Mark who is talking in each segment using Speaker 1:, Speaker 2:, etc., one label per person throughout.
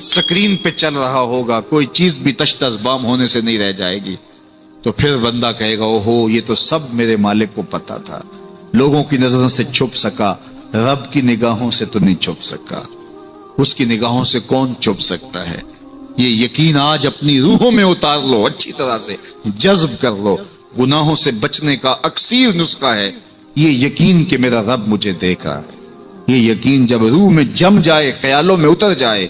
Speaker 1: Screen پہ چل رہا ہوگا، کوئی چیز بھی تشت ازبام ہونے سے نہیں رہ جائے گی، تو پھر بندہ کہے گا اوہو یہ تو سب میرے مالک کو پتا تھا، لوگوں کی نظروں سے چھپ سکا، رب کی نگاہوں سے تو نہیں چھپ سکا، اس کی نگاہوں سے کون چھپ سکتا ہے؟ یہ یقین آج اپنی روحوں میں اتار لو، اچھی طرح سے جذب کر لو۔ گناہوں سے بچنے کا اکثیر نسخہ ہے یہ یقین کہ میرا رب مجھے دیکھا ہے۔ یہ یقین جب روح میں جم جائے، خیالوں میں اتر جائے،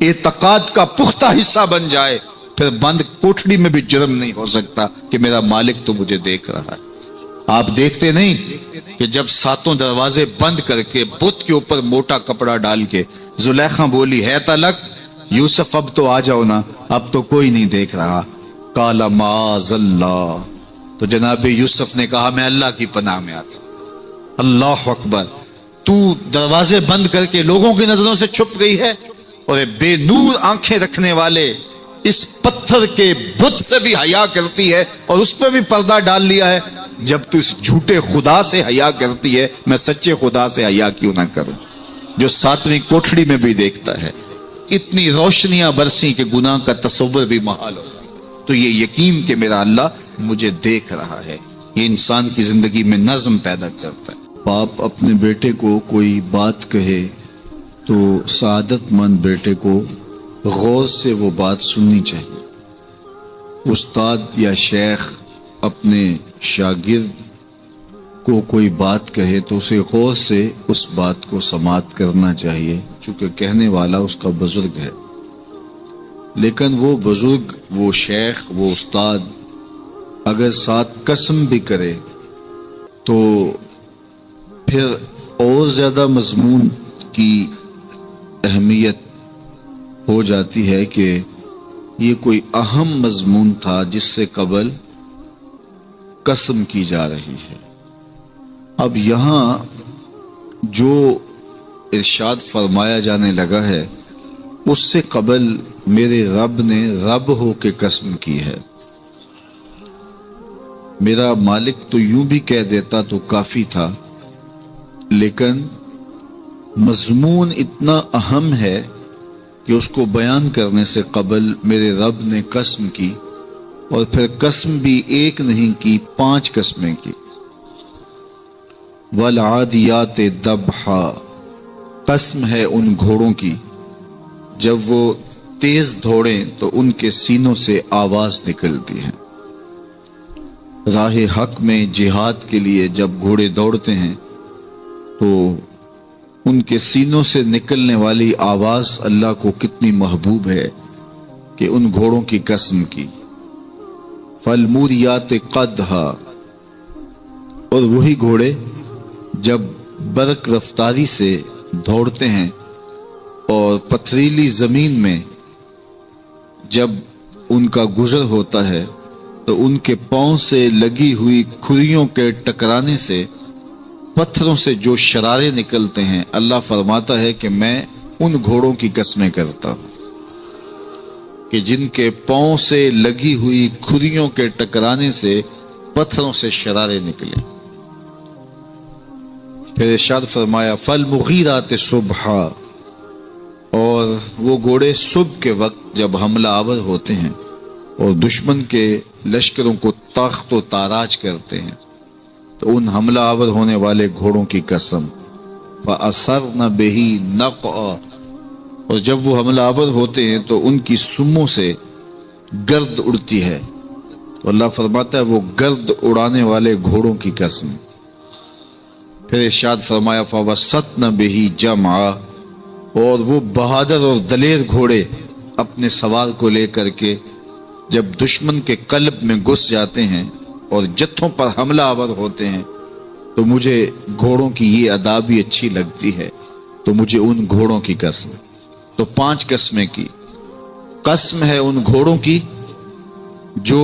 Speaker 1: اعتقاد کا پختہ حصہ بن جائے، پھر بند کوٹڑی میں بھی جرم نہیں ہو سکتا کہ میرا مالک تو مجھے دیکھ رہا ہے۔ آپ دیکھتے نہیں کہ جب ساتوں دروازے بند کر کے بت کے اوپر موٹا کپڑا ڈال کے زلیخا بولی ہے تلک یوسف اب تو آ جاؤ نا، اب تو کوئی نہیں دیکھ رہا، قال معاذ اللہ، تو جناب یوسف نے کہا میں اللہ کی پناہ میں آتا ہوں۔ اللہ اکبر، تو دروازے بند کر کے لوگوں کی نظروں سے چھپ گئی ہے، اور بے نور آنکھیں رکھنے والے اس پتھر کے بت سے بھی حیا کرتی ہے اور اس پہ بھی پردہ ڈال لیا ہے۔ جب تو اس جھوٹے خدا سے حیا کرتی ہے، میں سچے خدا سے حیا کیوں نہ کروں جو ساتویں کوٹھڑی میں بھی دیکھتا ہے۔ اتنی روشنیاں برسی کہ گناہ کا تصور بھی محال ہو جائے، تو یہ یقین کہ میرا اللہ مجھے دیکھ رہا ہے، یہ انسان کی زندگی میں نظم پیدا کرتا ہے۔ باپ اپنے بیٹے کو کوئی بات کہے تو سعادت مند بیٹے کو غور سے وہ بات سننی چاہیے۔ استاد یا شیخ اپنے شاگرد کو کوئی بات کہے تو اسے غور سے اس بات کو سماعت کرنا چاہیے، چونکہ کہنے والا اس کا بزرگ ہے۔ لیکن وہ بزرگ، وہ شیخ، وہ استاد اگر ساتھ قسم بھی کرے تو پھر اور زیادہ مضمون کی اہمیت ہو جاتی ہے کہ یہ کوئی اہم مضمون تھا جس سے قبل قسم کی جا رہی ہے۔ اب یہاں جو ارشاد فرمایا جانے لگا ہے اس سے قبل میرے رب نے رب ہو کے قسم کی ہے۔ میرا مالک تو یوں بھی کہہ دیتا تو کافی تھا، لیکن مضمون اتنا اہم ہے کہ اس کو بیان کرنے سے قبل میرے رب نے قسم کی، اور پھر قسم بھی ایک نہیں کی، 5 قسمیں کی۔ والعادیات ضبحا، قسم ہے ان گھوڑوں کی جب وہ تیز دوڑیں تو ان کے سینوں سے آواز نکلتی ہے۔ راہ حق میں جہاد کے لیے جب گھوڑے دوڑتے ہیں تو ان کے سینوں سے نکلنے والی آواز اللہ کو کتنی محبوب ہے کہ ان گھوڑوں کی قسم کی۔ فالموریات قدحا، اور وہی گھوڑے جب برق رفتاری سے دوڑتے ہیں اور پتھریلی زمین میں جب ان کا گزر ہوتا ہے تو ان کے پاؤں سے لگی ہوئی کھریوں کے ٹکرانے سے پتھروں سے جو شرارے نکلتے ہیں، اللہ فرماتا ہے کہ میں ان گھوڑوں کی قسمیں کرتا ہوں کہ جن کے پاؤں سے لگی ہوئی کھریوں کے ٹکرانے سے پتھروں سے شرارے نکلے۔ پھر ارشاد فرمایا فالمغیرات صبحا، اور وہ گھوڑے صبح کے وقت جب حملہ آور ہوتے ہیں اور دشمن کے لشکروں کو تاخت و تاراج کرتے ہیں تو ان حملہ آور ہونے والے گھوڑوں کی قسم۔ فَأَثَرْنَ بِهِ نَقْعًا، اور جب وہ حملہ آور ہوتے ہیں تو ان کی سموں سے گرد اڑتی ہے، تو اللہ فرماتا ہے وہ گرد اڑانے والے گھوڑوں کی قسم۔ پھر ارشاد فرمایا فَوَسَطْنَ بِهِ جَمْعًا، اور وہ بہادر اور دلیر گھوڑے اپنے سوار کو لے کر کے جب دشمن کے قلب میں گھس جاتے ہیں اور جتھوں پر حملہ آور ہوتے ہیں تو مجھے گھوڑوں کی یہ ادا بھی اچھی لگتی ہے، تو مجھے ان گھوڑوں کی قسم۔ تو 5 قسمیں کی۔ قسم ہے ان گھوڑوں کی جو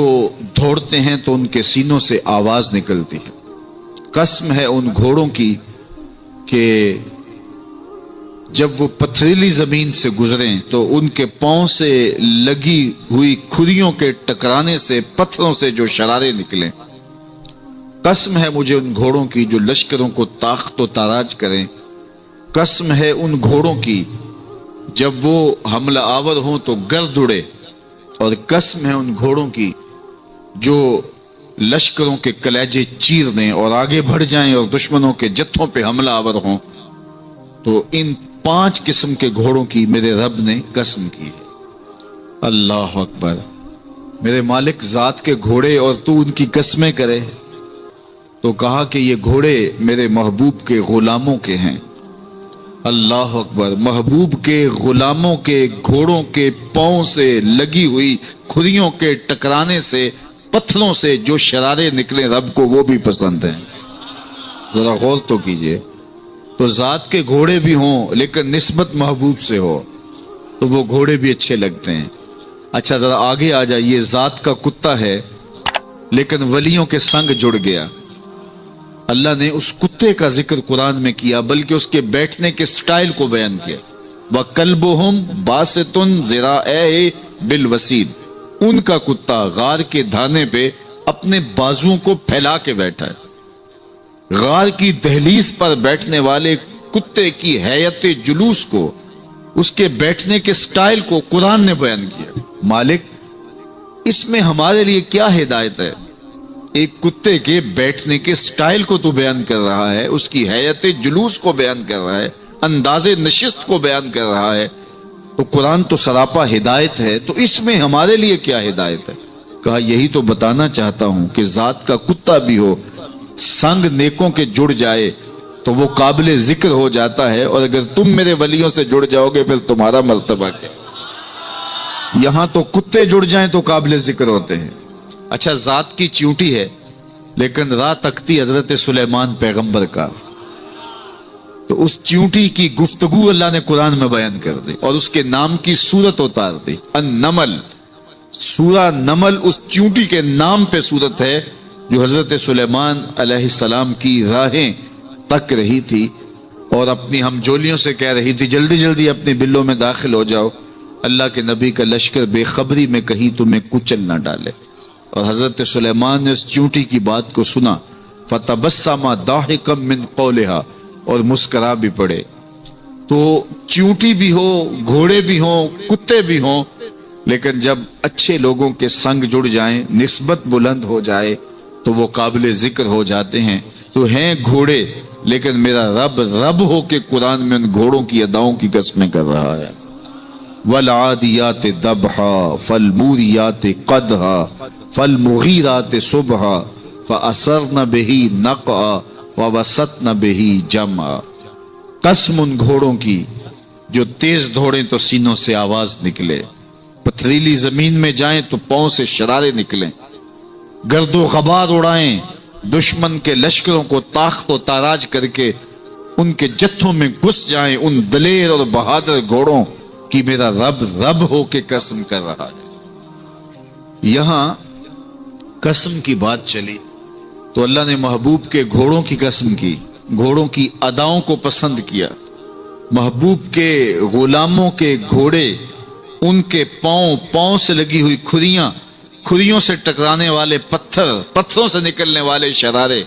Speaker 1: دوڑتے ہیں تو ان کے سینوں سے آواز نکلتی ہے۔ قسم ہے ان گھوڑوں کی کہ جب وہ پتھریلی زمین سے گزریں تو ان کے پاؤں سے لگی ہوئی کھریوں کے ٹکرانے سے پتھروں سے جو شرارے نکلیں۔ قسم ہے مجھے ان گھوڑوں کی جو لشکروں کو تاخت و تاراج کریں۔ قسم ہے ان گھوڑوں کی جب وہ حملہ آور ہوں تو گرد اڑے، اور قسم ہے ان گھوڑوں کی جو لشکروں کے کلیجے چیر دیں اور آگے بڑھ جائیں اور دشمنوں کے جتھوں پہ حملہ آور ہوں۔ تو ان 5 قسم کے گھوڑوں کی میرے رب نے قسم کی ہے۔ اللہ اکبر، میرے مالک ذات کے گھوڑے اور تو ان کی قسمیں کرے۔ تو کہا کہ یہ گھوڑے میرے محبوب کے غلاموں کے ہیں۔ اللہ اکبر، محبوب کے غلاموں کے گھوڑوں کے پاؤں سے لگی ہوئی کھریوں کے ٹکرانے سے، پتھروں سے جو شرارے نکلے رب کو وہ بھی پسند ہیں۔ ذرا غور تو کیجئے، تو ذات کے گھوڑے بھی ہوں لیکن نسبت محبوب سے ہو تو وہ گھوڑے بھی اچھے لگتے ہیں۔ اچھا ذرا آگے آ جائیے، ذات کا کتا ہے لیکن ولیوں کے سنگ جڑ گیا۔ اللہ نے اس کتے کا ذکر قرآن میں کیا، بلکہ اس کے بیٹھنے کے سٹائل کو بیان کیا۔ وَكَلْبُهُمْ بَاسِطٌ ذِرَاعَيْهِ بِالْوَسِيدِ، ان کا کتا غار کے دھانے پہ اپنے بازوؤں کو پھیلا کے بیٹھا ہے۔ غار کی دہلیز پر بیٹھنے والے کتے کی حیت جلوس کو، اس کے بیٹھنے کے سٹائل کو قرآن نے بیان کیا۔ مالک اس میں ہمارے لیے کیا ہدایت ہے؟ ایک کتے کے بیٹھنے کے سٹائل کو تو بیان کر رہا ہے، اس کی حیت جلوس کو بیان کر رہا ہے، انداز نشست کو بیان کر رہا ہے، تو قرآن تو سراپا ہدایت ہے، تو اس میں ہمارے لیے کیا ہدایت ہے؟ کہا یہی تو بتانا چاہتا ہوں کہ ذات کا کتا بھی ہو، سنگ نیکوں کے جڑ جائے تو وہ قابل ذکر ہو جاتا ہے، اور اگر تم میرے ولیوں سے جڑ جاؤ گے پھر تمہارا مرتبہ کیا؟ یہاں تو کتے جڑ جائیں تو قابل ذکر ہوتے ہیں۔ اچھا ذات کی چیونٹی ہے لیکن راہ تکتی حضرت سلیمان پیغمبر کا، تو اس چیونٹی کی گفتگو اللہ نے قرآن میں بیان کر دی اور اس کے نام کی صورت اتار دی۔ النمل، سورہ نمل اس چیونٹی کے نام پہ صورت ہے جو حضرت سلیمان علیہ السلام کی راہیں تک رہی تھی اور اپنی ہمجولیوں سے کہہ رہی تھی جلدی جلدی اپنے بلوں میں داخل ہو جاؤ، اللہ کے نبی کا لشکر بے خبری میں کہیں تمہیں کچل نہ ڈالے۔ اور حضرت سلیمان نے اس چیونٹی کی بات کو سنا، فَتَبَسَّمَ ضَاحِكًا مِّن قَوْلِهَا، اور مسکرا بھی پڑے۔ تو چیونٹی بھی ہو، گھوڑے بھی ہوں، کتے بھی ہوں، لیکن جب اچھے لوگوں کے سنگ جڑ جائیں، نسبت بلند ہو جائے تو وہ قابل ذکر ہو جاتے ہیں۔ تو ہیں گھوڑے لیکن میرا رب ہو کے قرآن میں ان گھوڑوں کی اداؤں کی قسمیں کر رہا ہے۔ وَالْعَادِيَاتِ ضَبْحًا فَالْمُورِيَاتِ قَدْحًا فَالْمُغِيرَاتِ صُبْحًا فَأَثَرْنَ بِهِ نَقْعًا وَوَسَطْنَ بِهِ جَمْعًا، قسم ان گھوڑوں کی جو تیز دوڑیں تو سینوں سے آواز نکلے، پتھریلی زمین میں جائیں تو پاؤں سے شرارے نکلیں، گرد و غبار اڑائیں، دشمن کے لشکروں کو طاقت و تاراج کر کے ان کے جتھوں میں گھس جائیں، ان دلیر اور بہادر گھوڑوں کی میرا رب ہو کے قسم کر رہا ہے۔ یہاں قسم کی بات چلی تو اللہ نے محبوب کے گھوڑوں کی قسم کی، گھوڑوں کی اداؤں کو پسند کیا۔ محبوب کے غلاموں کے گھوڑے، ان کے پاؤں سے لگی ہوئی کھریوں سے ٹکرانے والے پتھروں سے نکلنے والے شرارے،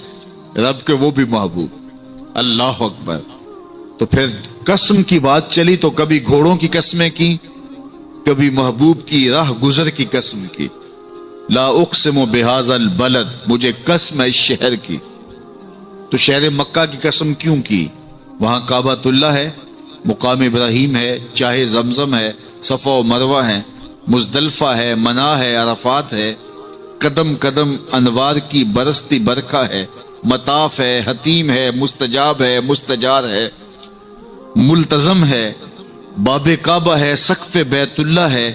Speaker 1: رب کے وہ بھی محبوب۔ اللہ اکبر۔ تو پھر قسم کی بات چلی تو کبھی گھوڑوں کی قسمیں کی، کبھی محبوب کی راہ گزر کی قسم کی۔ لا اقسم بہذا البلد، مجھے قسم ہے اس شہر کی۔ تو شہر مکہ کی قسم کیوں کی؟ وہاں کعبۃ اللہ ہے، مقام ابراہیم ہے، چاہے زمزم ہے، صفا و مروہ ہے، مزدلفہ ہے، منا ہے، عرفات ہے، قدم قدم انوار کی برستی برکھا ہے، مطاف ہے، حتیم ہے، مستجاب ہے، مستجار ہے، ملتزم ہے، باب کعبہ ہے، سقف بیت اللہ ہے،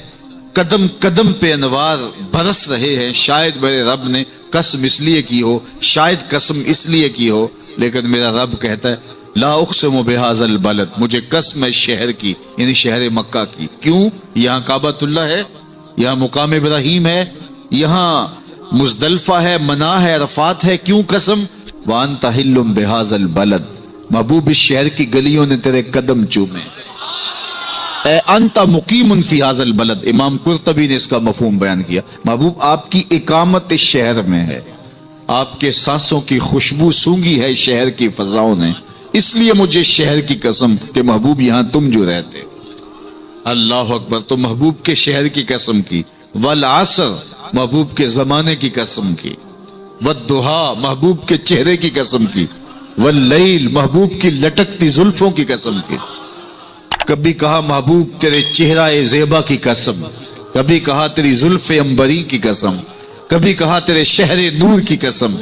Speaker 1: قدم قدم پہ انوار برس رہے ہیں۔ شاید میرے رب نے قسم اس لیے کی ہو، شاید قسم اس لیے کی ہو، لیکن میرا رب کہتا ہے لا اقسم بہذا البلد، مجھے قسم ہے شہر کی، یعنی شہر مکہ کی۔ کیوں؟ یہاں کعبۃ اللہ ہے، یہاں مقام ابراہیم ہے، یہاں مزدلفہ ہے، منا ہے، عرفات ہے۔ کیوں قسم؟ وانت حل بہذا البلد، محبوب اس شہر کی گلیوں نے تیرے قدم چومے۔ اے انت مقیم فی ھذا البلد، امام قرطبی نے اس کا مفہوم بیان کیا، محبوب آپ کی اقامت اس شہر میں ہے، آپ کے سانسوں کی خوشبو سونگی ہے شہر کی فضاؤں نے، اس لیے مجھے شہر کی قسم کہ محبوب یہاں تم جو رہتے۔ اللہ اکبر. تو محبوب کے شہر کی قسم کی. والعصر محبوب کے زمانے کی قسم کی. والضحیٰ محبوب کے چہرے کی قسم کی. واللیل محبوب کی لٹکتی زلفوں کی قسم کی. کبھی کہا محبوب تیرے چہرہ زیبا کی قسم, کبھی کہا تیری زلف عنبری کی قسم, کبھی کہا تیرے شہر نور کی قسم,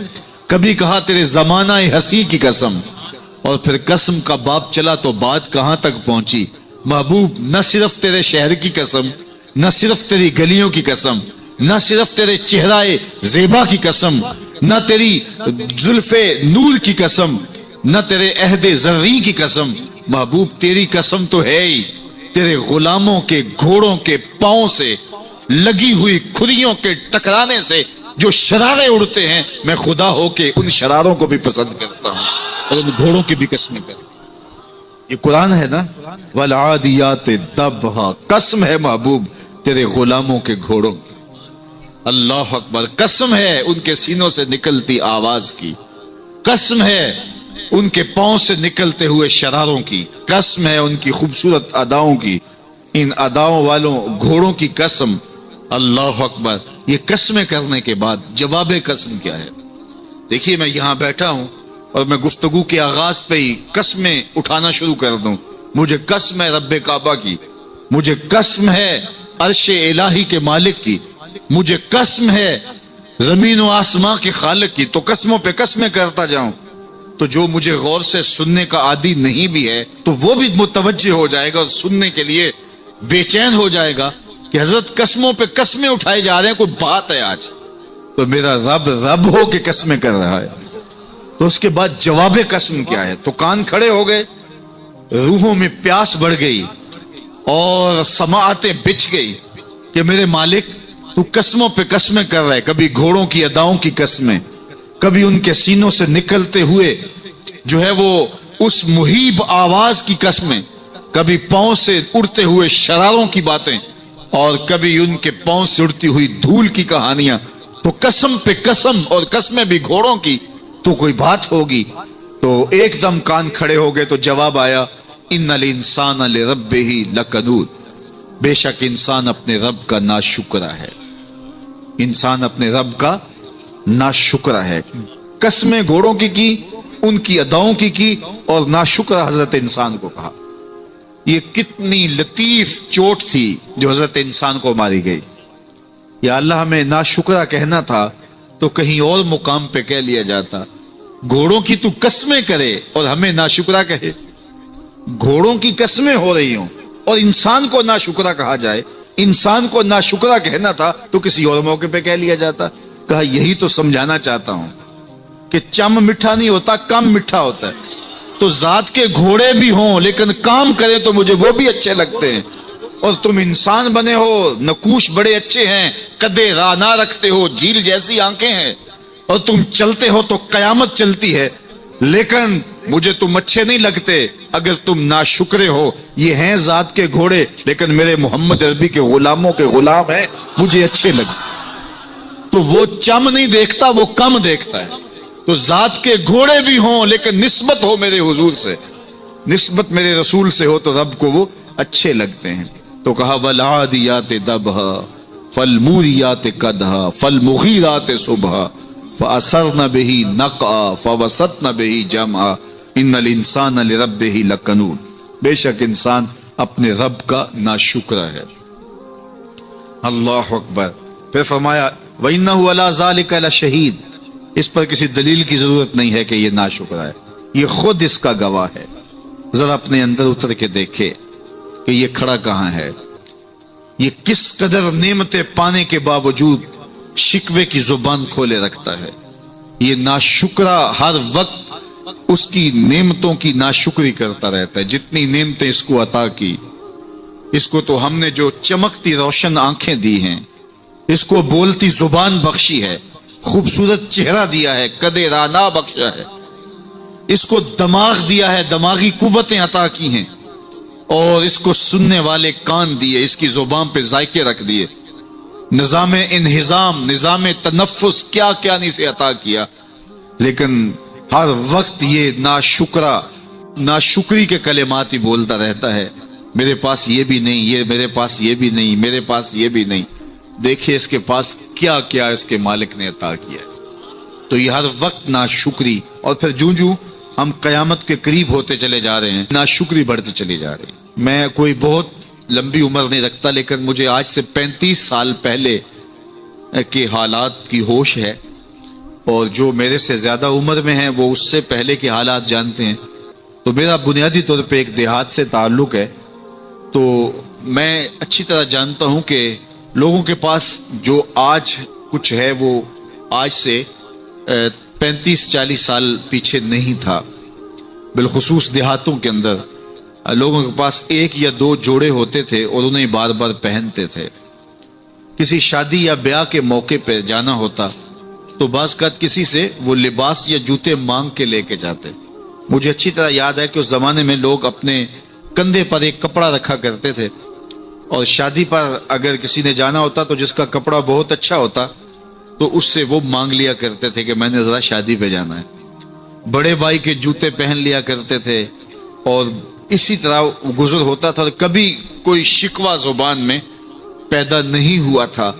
Speaker 1: کبھی کہا تیرے زمانہ ہنسی کی قسم. اور پھر قسم کا باب چلا تو بات کہاں تک پہنچی. محبوب نہ صرف تیرے شہر کی قسم, نہ صرف تیری گلیوں کی قسم, نہ صرف تیرے چہرہ زیبا کی قسم, نہ تیری زلف نور کی قسم, نہ تیرے عہد زرعی کی قسم. محبوب تیری قسم تو ہے ہی تیرے غلاموں کے گھوڑوں کے پاؤں سے لگی ہوئی کھریوں کے ٹکرانے سے جو شرارے اڑتے ہیں. میں خدا ہو کے ان شراروں کو بھی پسند کرتا ہوں اور ان گھوڑوں کی بھی قسمیں کرتا ہوں. یہ قرآن ہے نا. والعادیات ضبحا, قسم ہے محبوب تیرے غلاموں کے گھوڑوں. اللہ اکبر. قسم ہے ان کے سینوں سے نکلتی آواز کی, قسم ہے ان کے پاؤں سے نکلتے ہوئے شراروں کی, قسم ہے ان کی خوبصورت اداؤں کی, ان اداؤں والوں گھوڑوں کی قسم. اللہ اکبر. یہ قسمیں کرنے کے بعد جواب قسم کیا ہے؟ دیکھیے میں یہاں بیٹھا ہوں اور میں گفتگو کے آغاز پہ ہی قسمیں اٹھانا شروع کر دوں. مجھے قسم ہے رب کعبہ کی, مجھے قسم ہے عرش الہی کے مالک کی, مجھے قسم ہے زمین و آسمان کے خالق کی. تو قسموں پہ قسمیں کرتا جاؤں تو جو مجھے غور سے سننے کا عادی نہیں بھی ہے تو وہ بھی متوجہ ہو جائے گا اور سننے کے لیے بے چین ہو جائے گا کہ حضرت قسموں پہ قسمیں اٹھائے جا رہے ہیں, کوئی بات ہے آج. تو میرا رب رب ہو کے قسمیں کر رہا ہے. تو اس کے بعد جواب قسم کیا ہے؟ تو کان کھڑے ہو گئے, روحوں میں پیاس بڑھ گئی اور سماعتیں بچھ گئی کہ میرے مالک تو قسموں پہ قسمیں کر رہا ہے. کبھی گھوڑوں کی اداؤں کی قسمیں, کبھی ان کے سینوں سے نکلتے ہوئے جو ہے وہ اس مہیب آواز کی قسمیں, کبھی پاؤں سے اڑتے ہوئے شراروں کی باتیں, اور کبھی ان کے پاؤں سے اڑتی ہوئی دھول کی کہانیاں. تو قسم پہ قسم, اور قسمیں بھی گھوڑوں کی, تو کوئی بات ہوگی. تو ایک دم کان کھڑے ہو گئے. تو جواب آیا ان الانسان لربہ لکنود, بے شک انسان اپنے رب کا ناشکرا ہے, انسان اپنے رب کا ناشکرا ہے. قسمیں گھوڑوں کی, ان کی اداؤں کی اور ناشکرا حضرت انسان کو کہا. یہ کتنی لطیف چوٹ تھی جو حضرت انسان کو ماری گئی. یا اللہ ہمیں ناشکرا کہنا تھا تو کہیں اور مقام پہ کہہ لیا جاتا. گھوڑوں کی تو قسمیں کرے اور ہمیں ناشکرا کہے. گھوڑوں کی قسمیں ہو رہی ہوں اور انسان کو ناشکرا کہا جائے. انسان کو ناشکرا کہنا تھا تو کسی اور موقع پہ کہہ لیا جاتا. کہا یہی تو سمجھانا چاہتا ہوں کہ چم میٹھا نہیں ہوتا, کم میٹھا ہوتا ہے. تو ذات کے گھوڑے بھی ہوں لیکن کام کریں تو مجھے وہ بھی اچھے لگتے ہیں. اور تم انسان بنے ہو, نقوش بڑے اچھے ہیں, قدے رانا رکھتے ہو, جھیل جیسی آنکھیں ہیں, اور تم چلتے ہو تو قیامت چلتی ہے, لیکن مجھے تم اچھے نہیں لگتے اگر تم ناشکرے ہو. یہ ہیں ذات کے گھوڑے لیکن میرے محمد عربی کے غلاموں کے غلام ہیں, مجھے اچھے لگتے. تو وہ چم نہیں دیکھتا, وہ کم دیکھتا ہے. تو ذات کے گھوڑے بھی ہوں لیکن نسبت ہو میرے حضور سے, نسبت میرے رسول سے ہو تو رب کو وہ اچھے لگتے ہیں. تو کہا والعادیات ضبحا فالموریات قدحا فالمغیرات صبحا فاثرن به نقعا فوسطن به جمعا ان الانسان لربہ لکنود. بے شک انسان اپنے رب کا ناشکرا ہے. اللہ اکبر. پھر فرمایا وَإِنَّهُ عَلَى ذَلِكَ لَشَهِيدٌ. اس پر کسی دلیل کی ضرورت نہیں ہے کہ یہ ناشکرا ہے, یہ خود اس کا گواہ ہے. ذرا اپنے اندر اتر کے دیکھے کہ یہ کھڑا کہاں ہے, یہ کس قدر نعمتیں پانے کے باوجود شکوے کی زبان کھولے رکھتا ہے. یہ ناشکرا ہر وقت اس کی نعمتوں کی ناشکری کرتا رہتا ہے. جتنی نعمتیں اس کو عطا کی, اس کو تو ہم نے جو چمکتی روشن آنکھیں دی ہیں, اس کو بولتی زبان بخشی ہے, خوبصورت چہرہ دیا ہے, قد رانا بخشا ہے, اس کو دماغ دیا ہے, دماغی قوتیں عطا کی ہیں, اور اس کو سننے والے کان دیے, اس کی زبان پہ ذائقے رکھ دیے, نظام انہضام, نظام تنفس, کیا کیا نہیں سے عطا کیا. لیکن ہر وقت یہ ناشکری کے کلمات ہی بولتا رہتا ہے. میرے پاس یہ بھی نہیں، یہ میرے پاس یہ بھی نہیں، میرے پاس یہ بھی نہیں. دیکھیے اس کے پاس کیا کیا اس کے مالک نے عطا کیا ہے. تو یہ ہر وقت ناشکری، اور پھر جوں جوں ہم قیامت کے قریب ہوتے چلے جا رہے ہیں ناشکری بڑھتے چلی جا رہی ہے. میں کوئی بہت لمبی عمر نہیں رکھتا، لیکن مجھے آج سے 35 سال پہلے کے حالات کی ہوش ہے، اور جو میرے سے زیادہ عمر میں ہیں وہ اس سے پہلے کے حالات جانتے ہیں. تو میرا بنیادی طور پہ ایک دیہات سے تعلق ہے، تو میں اچھی طرح جانتا ہوں کہ لوگوں کے پاس جو آج کچھ ہے وہ آج سے 35-40 سال پیچھے نہیں تھا. بالخصوص دیہاتوں کے اندر لوگوں کے پاس ایک یا دو جوڑے ہوتے تھے اور انہیں بار بار پہنتے تھے. کسی شادی یا بیاہ کے موقع پہ جانا ہوتا تو بعض اوقات کسی سے وہ لباس یا جوتے مانگ کے لے کے جاتے. مجھے اچھی طرح یاد ہے کہ اس زمانے میں لوگ اپنے کندھے پر ایک کپڑا رکھا کرتے تھے، اور شادی پر اگر کسی نے جانا ہوتا تو جس کا کپڑا بہت اچھا ہوتا تو اس سے وہ مانگ لیا کرتے تھے کہ میں نے ذرا شادی پہ جانا ہے. بڑے بھائی کے جوتے پہن لیا کرتے تھے، اور اسی طرح گزر ہوتا تھا. کبھی کوئی شکوہ زبان میں پیدا نہیں ہوا تھا،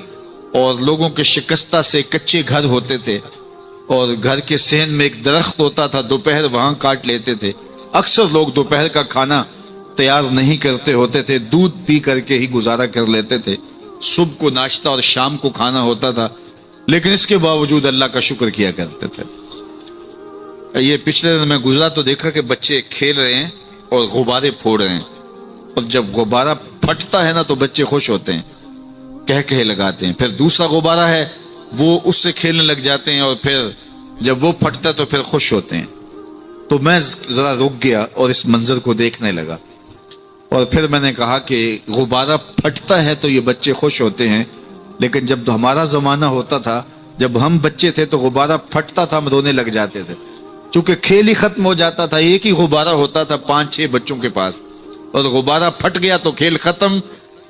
Speaker 1: اور لوگوں کے شکستہ سے کچے گھر ہوتے تھے، اور گھر کے صحن میں ایک درخت ہوتا تھا، دوپہر وہاں کاٹ لیتے تھے. اکثر لوگ دوپہر کا کھانا تیار نہیں کرتے ہوتے تھے، دودھ پی کر کے ہی گزارا کر لیتے تھے. صبح کو ناشتہ اور شام کو کھانا ہوتا تھا، لیکن اس کے باوجود اللہ کا شکر کیا کرتے تھے. یہ پچھلے دن میں گزرا تو دیکھا کہ بچے کھیل رہے ہیں اور غبارے پھوڑ رہے ہیں، اور جب غبارہ پھٹتا ہے نا تو بچے خوش ہوتے ہیں، کہہ لگاتے ہیں. پھر دوسرا غبارہ ہے وہ اس سے کھیلنے لگ جاتے ہیں، اور پھر جب وہ پھٹتا ہے تو پھر خوش ہوتے ہیں. تو میں ذرا رک گیا اور اس منظر کو دیکھنے لگا، اور پھر میں نے کہا کہ غبارہ پھٹتا ہے تو یہ بچے خوش ہوتے ہیں، لیکن جب ہمارا زمانہ ہوتا تھا، جب ہم بچے تھے تو غبارہ پھٹتا تھا، ہم رونے لگ جاتے تھے، کیونکہ کھیل ہی ختم ہو جاتا تھا. ایک ہی غبارہ ہوتا تھا 5-6 بچوں کے پاس، اور غبارہ پھٹ گیا تو کھیل ختم،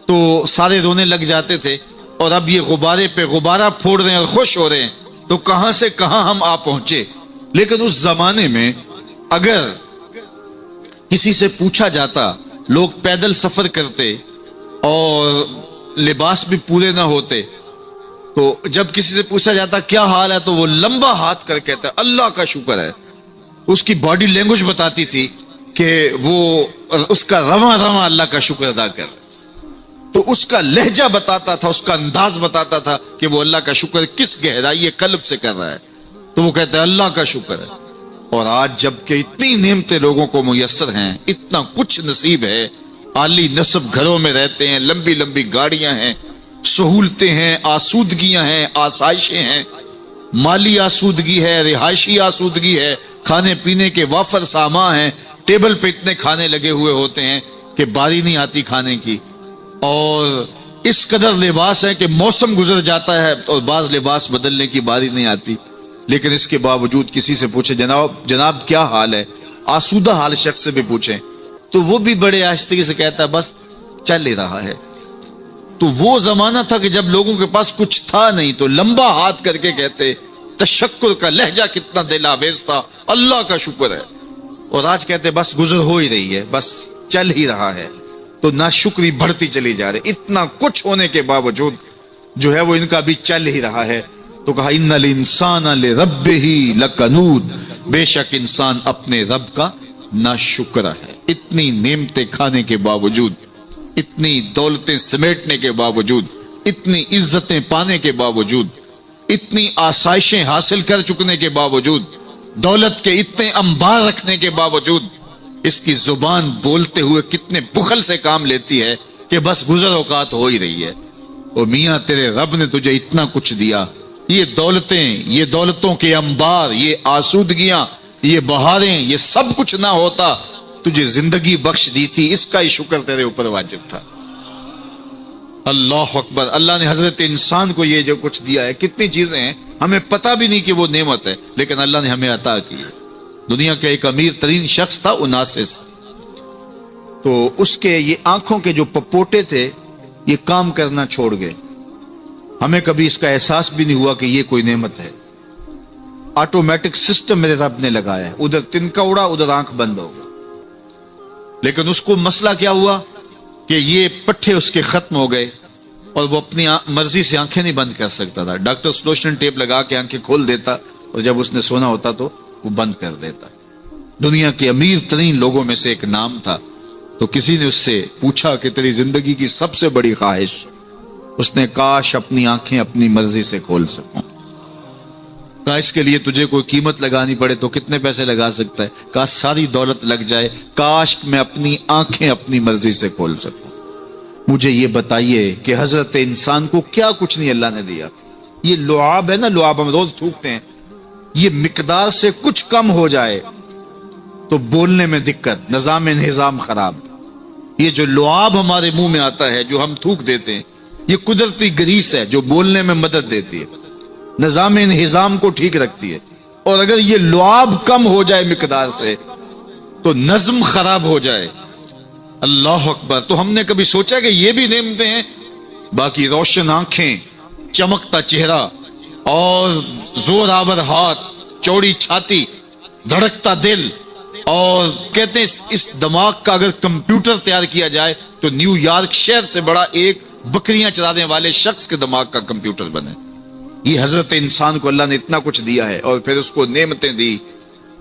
Speaker 1: تو سارے رونے لگ جاتے تھے. اور اب یہ غبارے پہ غبارہ پھوڑ رہے ہیں اور خوش ہو رہے ہیں، تو کہاں سے کہاں ہم آ پہنچے. لیکن اس زمانے میں اگر کسی سے پوچھا جاتا، لوگ پیدل سفر کرتے اور لباس بھی پورے نہ ہوتے، تو جب کسی سے پوچھا جاتا کیا حال ہے تو وہ لمبا ہاتھ کر کہتا اللہ کا شکر ہے. اس کی باڈی لینگویج بتاتی تھی کہ وہ اس کا رواں رواں اللہ کا شکر ادا کر. تو اس کا لہجہ بتاتا تھا، اس کا انداز بتاتا تھا کہ وہ اللہ کا شکر کس گہرائی قلب سے کر رہا ہے. تو وہ کہتا ہے اللہ کا شکر ہے. اور آج جب کہ اتنی نعمتیں لوگوں کو میسر ہیں، اتنا کچھ نصیب ہے، عالی نصب گھروں میں رہتے ہیں، لمبی لمبی گاڑیاں ہیں، سہولتیں ہیں، آسودگیاں ہیں، آسائشیں ہیں، مالی آسودگی ہے، رہائشی آسودگی ہے، کھانے پینے کے وافر سامان ہیں، ٹیبل پہ اتنے کھانے لگے ہوئے ہوتے ہیں کہ باری نہیں آتی کھانے کی. اور اس قدر لباس ہے کہ موسم گزر جاتا ہے اور بعض لباس بدلنے کی باری نہیں آتی. لیکن اس کے باوجود کسی سے پوچھے جناب کیا حال ہے، آسودہ حال شخص سے بھی پوچھیں تو وہ بھی بڑے آہستگی سے کہتا ہے بس چل ہی رہا ہے. تو وہ زمانہ تھا کہ جب لوگوں کے پاس کچھ تھا نہیں تو لمبا ہاتھ کر کے کہتے، تشکر کا لہجہ کتنا دل آویز تھا، اللہ کا شکر ہے. اور آج کہتے بس گزر ہو ہی رہی ہے، بس چل ہی رہا ہے. تو ناشکری بڑھتی چلی جا رہی، اتنا کچھ ہونے کے باوجود جو ہے وہ ان کا بھی چل ہی رہا ہے. تو کہا ان الانسان لربہ لکنود، بے شک انسان اپنے رب کا ناشکر ہے. اتنی نعمتیں کھانے کے باوجود، اتنی دولتیں سمیٹنے کے باوجود، اتنی عزتیں پانے کے باوجود، اتنی آسائشیں حاصل کر چکنے کے باوجود، دولت کے اتنے انبار رکھنے کے باوجود، اس کی زبان بولتے ہوئے کتنے بخل سے کام لیتی ہے کہ بس گزر اوقات ہو ہی رہی ہے. اور میاں تیرے رب نے تجھے اتنا کچھ دیا، یہ دولتیں، یہ دولتوں کے انبار، یہ آسودگیاں، یہ بہاریں، یہ سب کچھ نہ ہوتا، تجھے زندگی بخش دی تھی، اس کا ہی شکر تیرے اوپر واجب تھا. اللہ اکبر. اللہ نے حضرت انسان کو یہ جو کچھ دیا ہے، کتنی چیزیں ہیں ہمیں پتہ بھی نہیں کہ وہ نعمت ہے، لیکن اللہ نے ہمیں عطا کی. دنیا کا ایک امیر ترین شخص تھا اناسس، تو اس کے یہ آنکھوں کے جو پپوٹے تھے یہ کام کرنا چھوڑ گئے. ہمیں کبھی اس کا احساس بھی نہیں ہوا کہ یہ کوئی نعمت ہے. آٹومیٹک سسٹم میرے رب نے لگایا ہے، ادھر تنکا اڑا ادھر آنکھ بند ہو گئی. لیکن اس کو مسئلہ کیا ہوا کہ یہ پٹھے اس کے ختم ہو گئے اور وہ اپنی مرضی سے آنکھیں نہیں بند کر سکتا تھا. ڈاکٹر سلوشن ٹیپ لگا کے آنکھیں کھول دیتا اور جب اس نے سونا ہوتا تو وہ بند کر دیتا. دنیا کے امیر ترین لوگوں میں سے ایک نام تھا. تو کسی نے اس سے پوچھا کہ تیری زندگی کی سب سے بڑی خواہش؟ اس نے کاش اپنی آنکھیں اپنی مرضی سے کھول سکوں. کہا اس کے لیے تجھے کوئی قیمت لگانی پڑے تو کتنے پیسے لگا سکتا ہے؟ کہا ساری دولت لگ جائے، کاش میں اپنی آنکھیں اپنی مرضی سے کھول سکوں. مجھے یہ بتائیے کہ حضرت انسان کو کیا کچھ نہیں اللہ نے دیا. یہ لعاب ہے نا، لعاب ہم روز تھوکتے ہیں، یہ مقدار سے کچھ کم ہو جائے تو بولنے میں دقت، نظام خراب. یہ جو لعاب ہمارے منہ میں آتا ہے جو ہم تھوک دیتے ہیں، یہ قدرتی گریس ہے جو بولنے میں مدد دیتی ہے، نظام انہضام کو ٹھیک رکھتی ہے. اور اگر یہ لعاب کم ہو جائے مقدار سے تو نظم خراب ہو جائے. اللہ اکبر. تو ہم نے کبھی سوچا کہ یہ بھی نعمتیں ہیں؟ باقی روشن آنکھیں، چمکتا چہرہ اور زور آور ہاتھ، چوڑی چھاتی، دھڑکتا دل، اور کہتے ہیں اس دماغ کا اگر کمپیوٹر تیار کیا جائے تو نیو یارک شہر سے بڑا ایک بکریاں چرانے والے شخص کے دماغ کا کمپیوٹر بنے. یہ حضرت انسان کو اللہ نے اتنا کچھ دیا ہے اور پھر اس کو نعمتیں دی،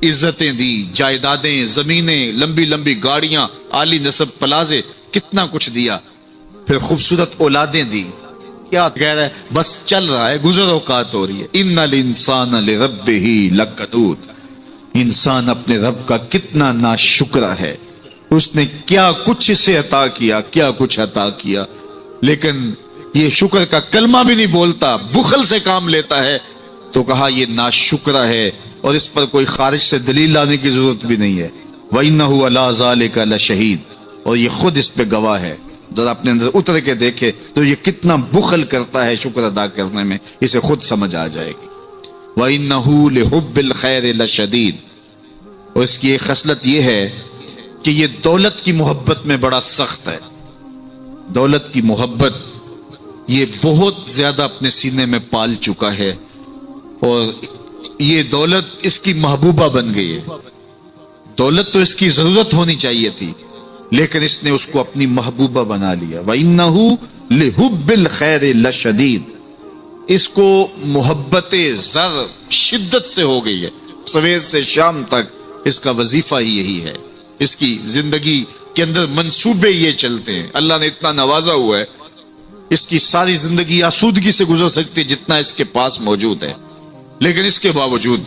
Speaker 1: عزتیں دی، جائیدادیں، زمینیں، لمبی لمبی گاڑیاں، عالی نسب پلازے، کتنا کچھ دیا. پھر خوبصورت اولادیں دی. کیا کہہ رہا ہے؟ بس چل رہا ہے، گزر اوقات ہو رہی ہے. ان الانسان لربہ لکنود. انسان اپنے رب کا کتنا ناشکر ہے. اس نے کیا کچھ اسے عطا کیا، کیا کچھ عطا کیا، لیکن یہ شکر کا کلمہ بھی نہیں بولتا، بخل سے کام لیتا ہے. تو کہا یہ ناشکرہ ہے اور اس پر کوئی خارج سے دلیل لانے کی ضرورت بھی نہیں ہے. وَإِنَّهُ عَلَىٰ ذَلِكَ لَشَهِيدٌ. اور یہ خود اس پہ گواہ ہے. ذرا اپنے اندر اتر کے دیکھے تو یہ کتنا بخل کرتا ہے شکر ادا کرنے میں، اسے خود سمجھ آ جائے گی. وَإِنَّهُ لِحُبِّ الْخَيْرِ لَشَدِيدٌ. اور اس کی ایک خصلت یہ ہے کہ یہ دولت کی محبت میں بڑا سخت ہے. دولت کی محبت یہ بہت زیادہ اپنے سینے میں پال چکا ہے اور یہ دولت اس کی محبوبہ بن گئی ہے. دولت تو اس کی ضرورت ہونی چاہیے تھی لیکن اس نے اس کو اپنی محبوبہ بنا لیا. وَإِنَّهُ لِحُبِّ الْخَيْرِ لَشَدِيدٌ. اس کو محبت زر شدت سے ہو گئی ہے. سویر سے شام تک اس کا وظیفہ ہی یہی ہے. اس کی زندگی کے اندر منصوبے یہ چلتے ہیں. اللہ نے اتنا نوازا ہوا ہے، اس کی ساری زندگی آسودگی سے گزر سکتی جتنا اس کے پاس موجود ہے، لیکن اس کے باوجود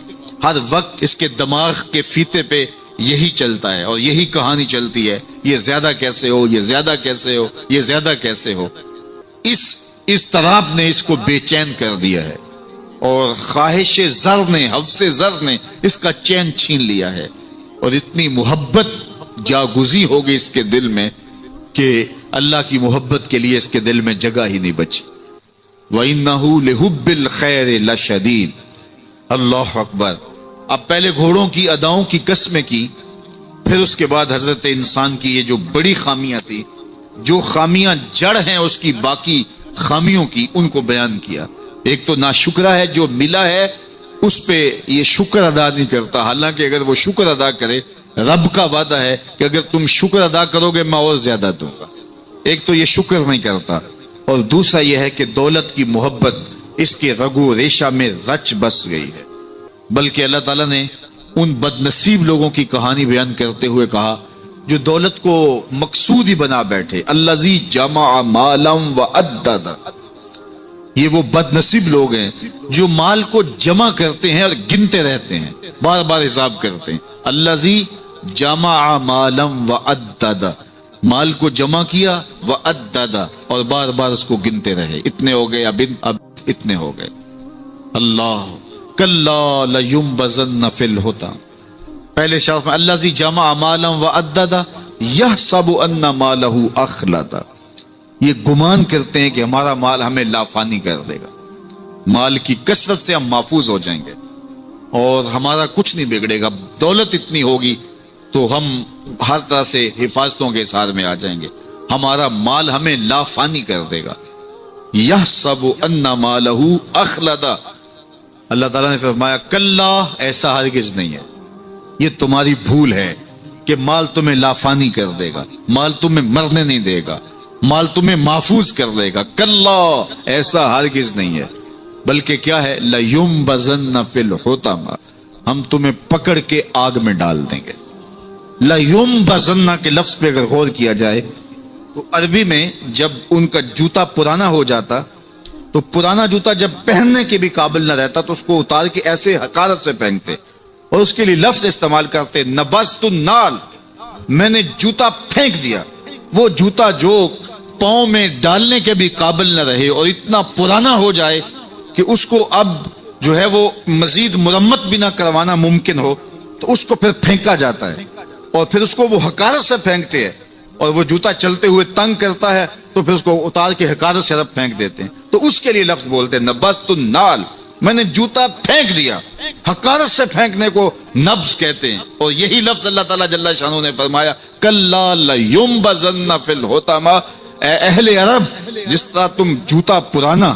Speaker 1: ہر وقت اس کے دماغ کے فیتے پہ یہی چلتا ہے اور یہی کہانی چلتی ہے، یہ زیادہ کیسے ہو، یہ زیادہ کیسے ہو، یہ زیادہ کیسے ہو. اس اضطراب نے اس کو بے چین کر دیا ہے اور خواہش زر نے، حوث زر نے اس کا چین چھین لیا ہے اور اتنی محبت جاگزی ہو گئی اس کے دل میں کہ اللہ کی محبت کے لیے اس کے دل میں جگہ ہی نہیں بچی. وَإِنَّهُ لِحُبِّ الْخَيْرِ لَشَدِيدٌ. اللہ اکبر. اب پہلے گھوڑوں کی اداؤں کی قسمیں کی، پھر اس کے بعد حضرت انسان کی یہ جو بڑی خامیاں تھی، جو خامیاں جڑ ہیں اس کی باقی خامیوں کی، ان کو بیان کیا. ایک تو ناشکرہ ہے، جو ملا ہے اس پہ یہ شکر ادا نہیں کرتا، حالانکہ اگر وہ شکر ادا کرے، رب کا وعدہ ہے کہ اگر تم شکر ادا کرو گے میں اور زیادہ دوں گا. ایک تو یہ شکر نہیں کرتا اور دوسرا یہ ہے کہ دولت کی محبت اس کے رگو ریشہ میں رچ بس گئی ہے. بلکہ اللہ تعالیٰ نے ان بد نصیب لوگوں کی کہانی بیان کرتے ہوئے کہا جو دولت کو مقصود ہی بنا بیٹھے. الذی جمع مالا وعدد. یہ وہ بد نصیب لوگ ہیں جو مال کو جمع کرتے ہیں اور گنتے رہتے ہیں، بار بار حساب کرتے ہیں. الذی جمع مالا وعدد. مال کو جمع کیا، وعدد، اور بار بار اس کو گنتے رہے. اتنے ہو گئے، اب اتنے ہو گئے. اللہ کلا لینبذن فی الحطام. پہلے شرف میں الذی جمع مالا وعدد یحسب ان مالہ اخلد. یہ گمان کرتے ہیں کہ ہمارا مال ہمیں لافانی کر دے گا، مال کی کثرت سے ہم محفوظ ہو جائیں گے اور ہمارا کچھ نہیں بگڑے گا. دولت اتنی ہوگی تو ہم ہر طرح سے حفاظتوں کے ساتھ میں آ جائیں گے، ہمارا مال ہمیں لافانی کر دے گا. یحسب ان مالہ اخلد. اللہ تعالیٰ نے فرمایا کلا، ایسا ہرگز نہیں ہے، یہ تمہاری بھول ہے کہ مال تمہیں لافانی کر دے گا، مال تمہیں مرنے نہیں دے گا. مال تمہیں محفوظ کر دے گا. کلا، ایسا ہرگز نہیں ہے، بلکہ کیا ہے، لَيُنبَذَنَّ فِي الْحُطَمَةِ، ہم تمہیں پکڑ کے آگ میں ڈال دیں گے. لَيُنبَذَنَّ کے لفظ پہ اگر غور کیا جائے تو عربی میں جب ان کا جوتا پرانا ہو جاتا تو پرانا جوتا جب پہننے کے بھی قابل نہ رہتا تو اس کو اتار کے ایسے حقارت سے پہنتے اور اس کے لیے لفظ استعمال کرتے، نبذت النال، میں نے جوتا پھینک دیا. وہ جوتا جو پاؤں میں ڈالنے کے بھی قابل نہ رہے اور اتنا پرانا ہو جائے کہ اس کو اب جو ہے وہ مزید مرمت بھی نہ کروانا ممکن ہو، تو اس کو پھر پھینکا جاتا ہے اور پھر اس کو وہ حقارت سے پھینکتے ہیں، اور وہ جوتا چلتے ہوئے تنگ کرتا ہے تو پھر اس کو اتار کے حقارت سے رب پھینک دیتے ہیں. تو اس کے لیے لفظ بولتے ہیں نبذت النال، میں نے جوتا پھینک دیا. حقارت سے پھینکنے کو نبض کہتے ہیں، اور یہی لفظ اللہ تعالیٰ جل شانہ نے فرمایا کلا لَيُنبَذَنَّ فِي الْحُطَمَةِ، اے اہل عرب، جس طرح تم جوتا پرانا